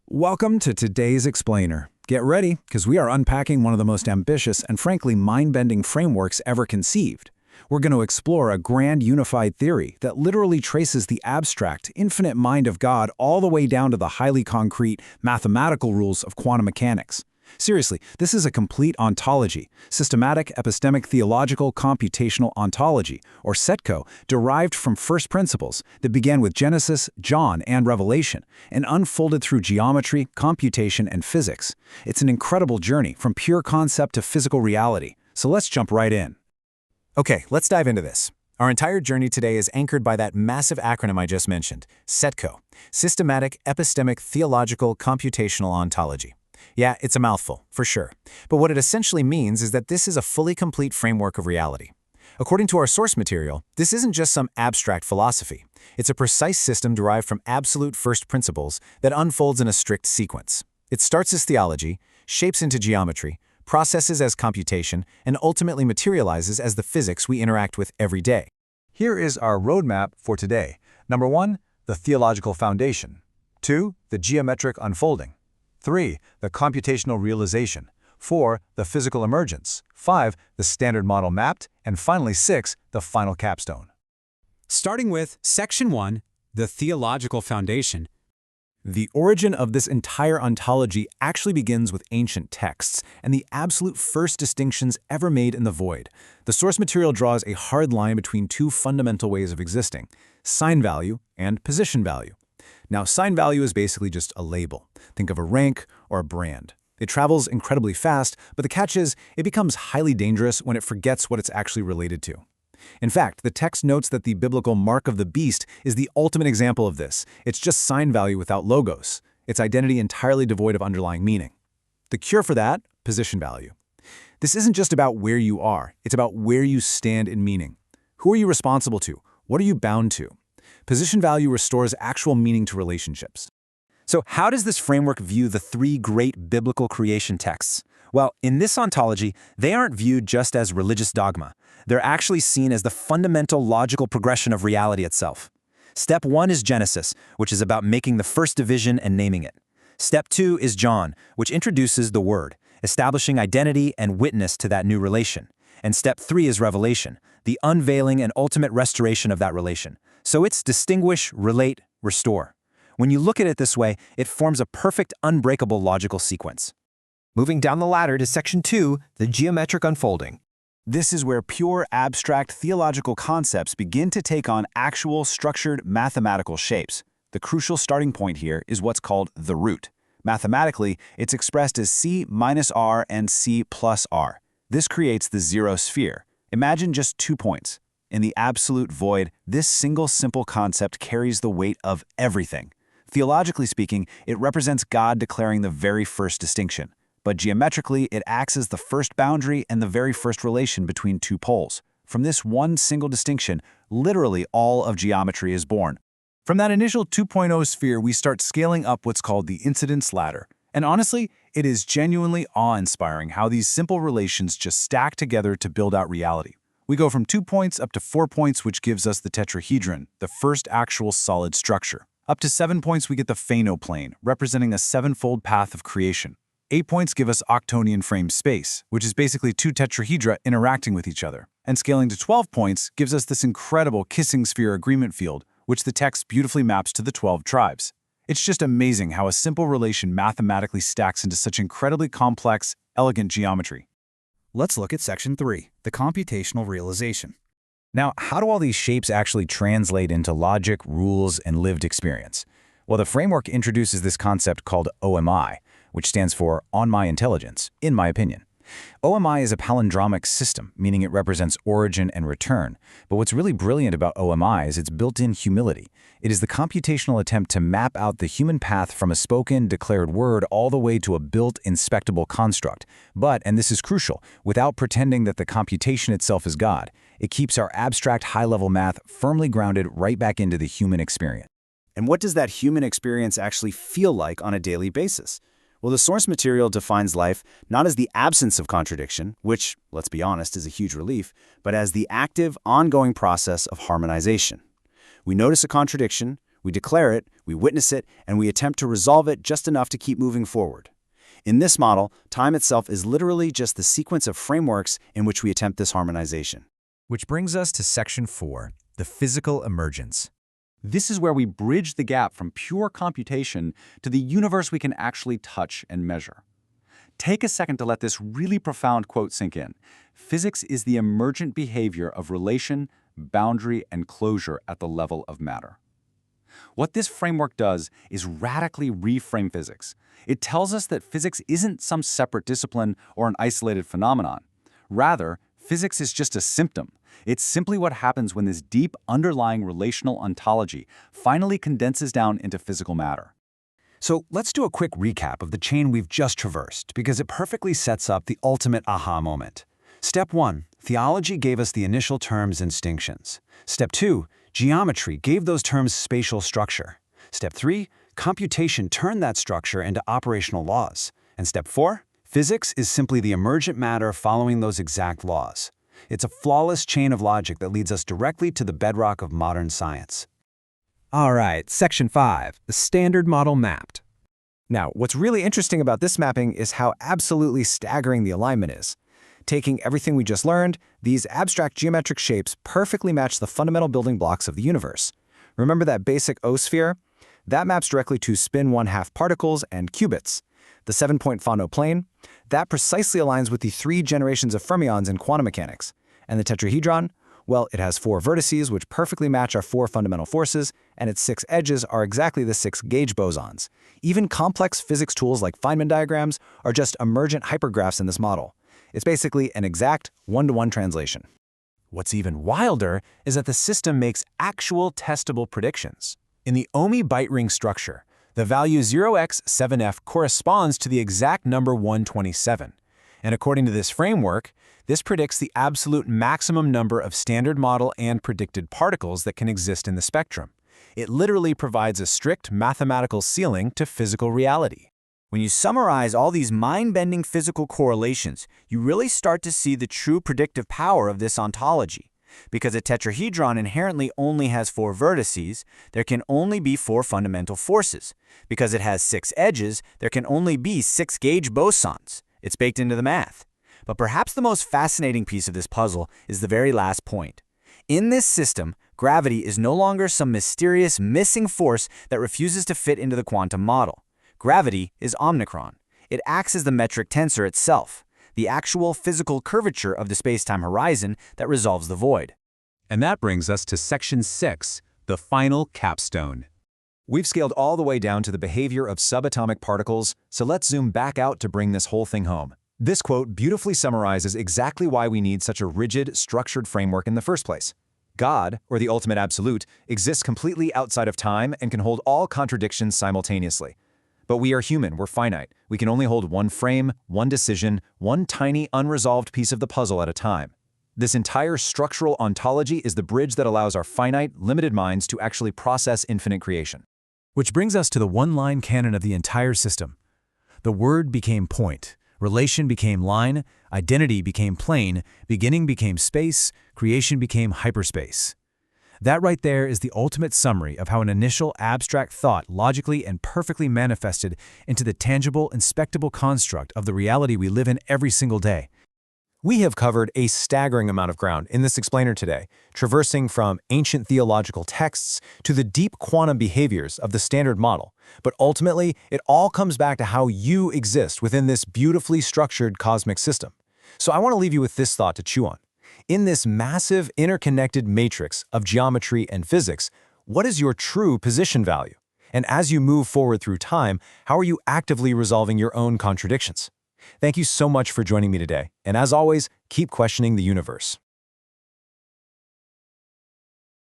Welcome to today's Explainer. Get ready, because we are unpacking one of the most ambitious and frankly mind-bending frameworks ever conceived. We're going to explore a grand unified theory that literally traces the abstract, infinite mind of God all the way down to the highly concrete, mathematical rules of quantum mechanics. Seriously, this is a complete ontology, systematic epistemic theological computational ontology, or SETCO, derived from first principles that began with Genesis, John, and Revelation, and unfolded through geometry, computation, and physics. It's an incredible journey from pure concept to physical reality. So let's jump right in. Okay, let's dive into this. Our entire journey today is anchored by that massive acronym I just mentioned, SETCO, Systematic Epistemic Theological Computational Ontology. Yeah, it's a mouthful, for sure. But what it essentially means is that this is a fully complete framework of reality. According to our source material, this isn't just some abstract philosophy. It's a precise system derived from absolute first principles that unfolds in a strict sequence. It starts as theology, shapes into geometry, processes as computation, and ultimately materializes as the physics we interact with every day. Here is our roadmap for today. Number 1, the theological foundation. 2, the geometric unfolding. 3, the computational realization. 4, the physical emergence. 5, the standard model mapped. And finally 6, the final capstone. Starting with Section 1, the theological foundation. The origin of this entire ontology actually begins with ancient texts and the absolute first distinctions ever made in the void. The source material draws a hard line between two fundamental ways of existing: sign value and position value. Now, sign value is basically just a label. Think of a rank or a brand. It travels incredibly fast, but the catch is it becomes highly dangerous when it forgets what it's actually related to. In fact, the text notes that the biblical mark of the beast is the ultimate example of this. It's just sign value without logos, its identity entirely devoid of underlying meaning. The cure for that? Position value. This isn't just about where you are, it's about where you stand in meaning. Who are you responsible to? What are you bound to? Position value restores actual meaning to relationships. So how does this framework view the three great biblical creation texts? Well, in this ontology, they aren't viewed just as religious dogma. They're actually seen as the fundamental logical progression of reality itself. Step 1 is Genesis, which is about making the first division and naming it. Step 2 is John, which introduces the Word, establishing identity and witness to that new relation. And Step 3 is Revelation, the unveiling and ultimate restoration of that relation. So it's distinguish, relate, restore. When you look at it this way, it forms a perfect, unbreakable logical sequence. Moving down the ladder to Section 2, the geometric unfolding. This is where pure, abstract theological concepts begin to take on actual, structured, mathematical shapes. The crucial starting point here is what's called the root. Mathematically, it's expressed as C minus R and C plus R. This creates the zero sphere. Imagine just 2 points. In the absolute void, this single simple concept carries the weight of everything. Theologically speaking, it represents God declaring the very first distinction. But geometrically, it acts as the first boundary and the very first relation between two poles. From this one single distinction, literally all of geometry is born. From that initial 2.0 sphere, we start scaling up what's called the incidence ladder. And honestly, it is genuinely awe-inspiring how these simple relations just stack together to build out reality. We go from 2 points up to 4 points, which gives us the tetrahedron, the first actual solid structure. Up to 7 points, we get the phenoplane, representing a sevenfold path of creation. 8 points give us octonian frame space, which is basically two tetrahedra interacting with each other. And scaling to 12 points gives us this incredible kissing sphere agreement field, which the text beautifully maps to the 12 tribes. It's just amazing how a simple relation mathematically stacks into such incredibly complex, elegant geometry. Let's look at Section 3, the computational realization. Now, how do all these shapes actually translate into logic, rules, and lived experience? Well, the framework introduces this concept called OMI, which stands for on my intelligence, in my opinion. OMI is a palindromic system, meaning it represents origin and return. But what's really brilliant about OMI is its built-in humility. It is the computational attempt to map out the human path from a spoken, declared word all the way to a built, inspectable construct. But, and this is crucial, without pretending that the computation itself is God, it keeps our abstract high-level math firmly grounded right back into the human experience. And what does that human experience actually feel like on a daily basis? Well, the source material defines life not as the absence of contradiction, which, let's be honest, is a huge relief, but as the active, ongoing process of harmonization. We notice a contradiction, We declare it, we witness it, and we attempt to resolve it just enough to keep moving forward. In this model, time itself is literally just the sequence of frameworks in which we attempt this harmonization. Which brings us to Section 4, the physical emergence. This is where we bridge the gap from pure computation to the universe we can actually touch and measure. Take a second to let this really profound quote sink in. Physics is the emergent behavior of relation, boundary, and closure at the level of matter. What this framework does is radically reframe physics. It tells us that physics isn't some separate discipline or an isolated phenomenon. Rather, physics is just a symptom. It's simply what happens when this deep underlying relational ontology finally condenses down into physical matter. So let's do a quick recap of the chain we've just traversed, because it perfectly sets up the ultimate aha moment. Step 1, theology gave us the initial terms and distinctions. Step 2, geometry gave those terms spatial structure. Step 3, computation turned that structure into operational laws. And step 4, physics is simply the emergent matter following those exact laws. It's a flawless chain of logic that leads us directly to the bedrock of modern science. All right, Section 5, the standard model mapped. Now, what's really interesting about this mapping is how absolutely staggering the alignment is. Taking everything we just learned, these abstract geometric shapes perfectly match the fundamental building blocks of the universe. Remember that basic O-sphere? That maps directly to spin 1/2 particles and qubits. The 7-point Fano plane? That precisely aligns with the 3 generations of fermions in quantum mechanics. And the tetrahedron? Well, it has 4 vertices which perfectly match our 4 fundamental forces, and its 6 edges are exactly the 6 gauge bosons. Even complex physics tools like Feynman diagrams are just emergent hypergraphs in this model. It's basically an exact one-to-one translation. What's even wilder is that the system makes actual testable predictions. In the Omi byte ring structure, the value 0x7f corresponds to the exact number 127. And according to this framework, this predicts the absolute maximum number of standard model and predicted particles that can exist in the spectrum. It literally provides a strict mathematical ceiling to physical reality. When you summarize all these mind-bending physical correlations, you really start to see the true predictive power of this ontology. Because a tetrahedron inherently only has 4 vertices, there can only be 4 fundamental forces. Because it has 6 edges, there can only be 6 gauge bosons. It's baked into the math. But perhaps the most fascinating piece of this puzzle is the very last point. In this system, gravity is no longer some mysterious missing force that refuses to fit into the quantum model. Gravity is omnicron. It acts as the metric tensor itself, the actual physical curvature of the space-time horizon that resolves the void. And that brings us to Section 6, the final capstone. We've scaled all the way down to the behavior of subatomic particles, so let's zoom back out to bring this whole thing home. This quote beautifully summarizes exactly why we need such a rigid, structured framework in the first place. God, or the ultimate absolute, exists completely outside of time and can hold all contradictions simultaneously. But we are human, we're finite. We can only hold one frame, one decision, one tiny, unresolved piece of the puzzle at a time. This entire structural ontology is the bridge that allows our finite, limited minds to actually process infinite creation. Which brings us to the one-line canon of the entire system. The word became point, relation became line, identity became plane, beginning became space, creation became hyperspace. That right there is the ultimate summary of how an initial abstract thought logically and perfectly manifested into the tangible, inspectable construct of the reality we live in every single day. We have covered a staggering amount of ground in this explainer today, traversing from ancient theological texts to the deep quantum behaviors of the standard model. But ultimately, it all comes back to how you exist within this beautifully structured cosmic system. So I want to leave you with this thought to chew on. In this massive interconnected matrix of geometry and physics, what is your true position value? And as you move forward through time, how are you actively resolving your own contradictions? Thank you so much for joining me today, and as always, keep questioning the universe.